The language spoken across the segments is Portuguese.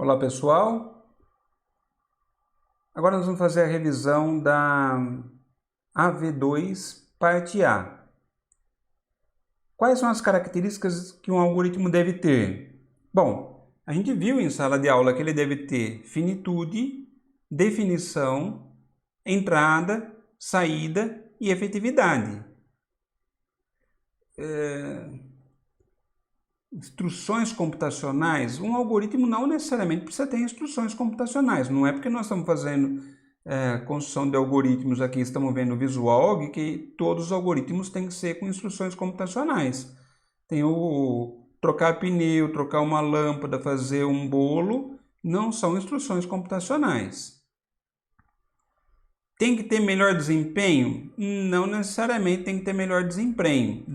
Olá pessoal, agora nós vamos fazer a revisão da AV2 parte A. Quais são as características que um algoritmo deve ter? Bom, a gente viu em sala de aula que ele deve ter finitude, definição, entrada, saída e efetividade. Instruções computacionais, um algoritmo não necessariamente precisa ter instruções computacionais. Não é porque nós estamos fazendo construção de algoritmos aqui, estamos vendo o Visualg, que todos os algoritmos têm que ser com instruções computacionais. Tem o trocar pneu, trocar uma lâmpada, fazer um bolo, não são instruções computacionais. Tem que ter melhor desempenho? Não necessariamente tem que ter melhor desempenho.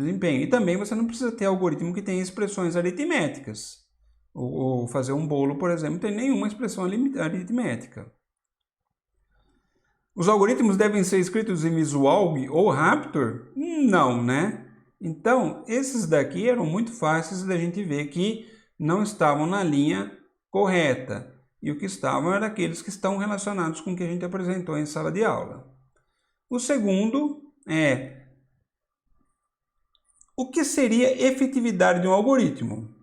E também você não precisa ter algoritmo que tenha expressões aritméticas. Ou fazer um bolo, por exemplo, não tem nenhuma expressão aritmética. Os algoritmos devem ser escritos em Visualg ou Raptor? Não, né? Então, esses daqui eram muito fáceis da gente ver que não estavam na linha correta. E o que estavam eram aqueles que estão relacionados com o que a gente apresentou em sala de aula. O segundo é: o que seria efetividade de um algoritmo?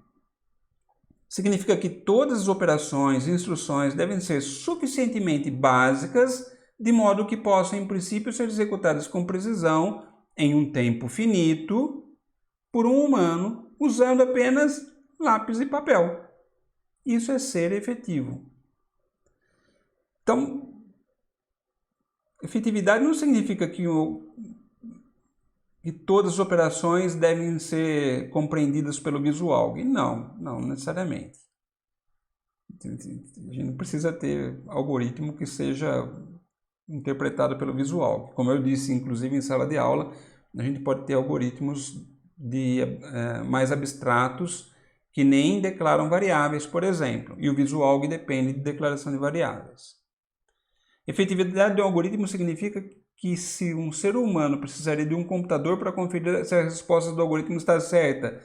Significa que todas as operações e instruções devem ser suficientemente básicas, de modo que possam, em princípio, ser executadas com precisão em um tempo finito por um humano, usando apenas lápis e papel. Isso é ser efetivo. Então, efetividade não significa que todas as operações devem ser compreendidas pelo Visualg. Não necessariamente. A gente não precisa ter algoritmo que seja interpretado pelo Visualg. Como eu disse, inclusive em sala de aula, a gente pode ter algoritmos mais abstratos que nem declaram variáveis, por exemplo, e o Visualg depende de declaração de variáveis. Efetividade de um algoritmo significa que se um ser humano precisaria de um computador para conferir se a resposta do algoritmo está certa.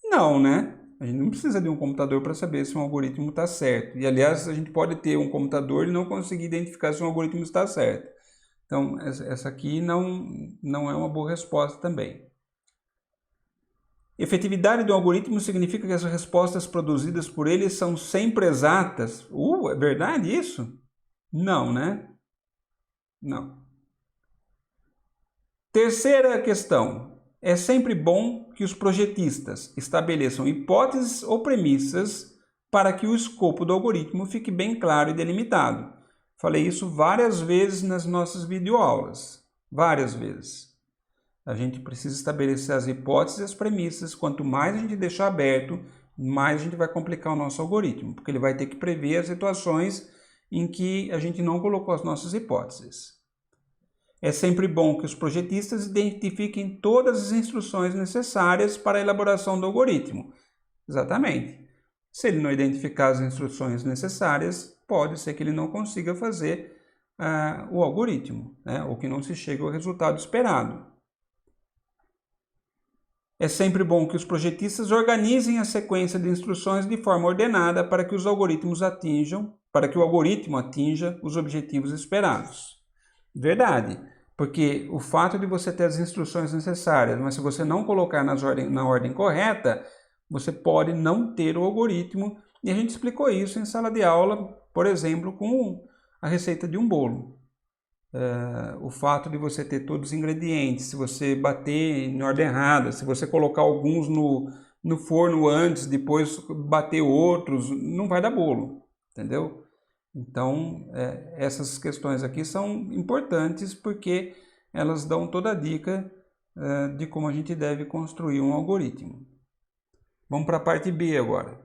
Não, né? A gente não precisa de um computador para saber se um algoritmo está certo. E, aliás, a gente pode ter um computador e não conseguir identificar se um algoritmo está certo. Então, essa aqui não é uma boa resposta também. Efetividade do algoritmo significa que as respostas produzidas por ele são sempre exatas. É verdade isso? Não, né? Não. Terceira questão. É sempre bom que os projetistas estabeleçam hipóteses ou premissas para que o escopo do algoritmo fique bem claro e delimitado. Falei isso várias vezes nas nossas videoaulas. Várias vezes. A gente precisa estabelecer as hipóteses e as premissas. Quanto mais a gente deixar aberto, mais a gente vai complicar o nosso algoritmo, porque ele vai ter que prever as situações em que a gente não colocou as nossas hipóteses. É sempre bom que os projetistas identifiquem todas as instruções necessárias para a elaboração do algoritmo. Exatamente. Se ele não identificar as instruções necessárias, pode ser que ele não consiga fazer o algoritmo, né? Ou que não se chegue ao resultado esperado. É sempre bom que os projetistas organizem a sequência de instruções de forma ordenada para que o algoritmo atinja os objetivos esperados. Verdade, porque o fato de você ter as instruções necessárias, mas se você não colocar na ordem correta, você pode não ter o algoritmo, e a gente explicou isso em sala de aula, por exemplo, com a receita de um bolo. O fato de você ter todos os ingredientes, se você bater em ordem errada, se você colocar alguns no forno antes, depois bater outros, não vai dar bolo, entendeu? Então, essas questões aqui são importantes porque elas dão toda a dica de como a gente deve construir um algoritmo. Vamos para a parte B agora.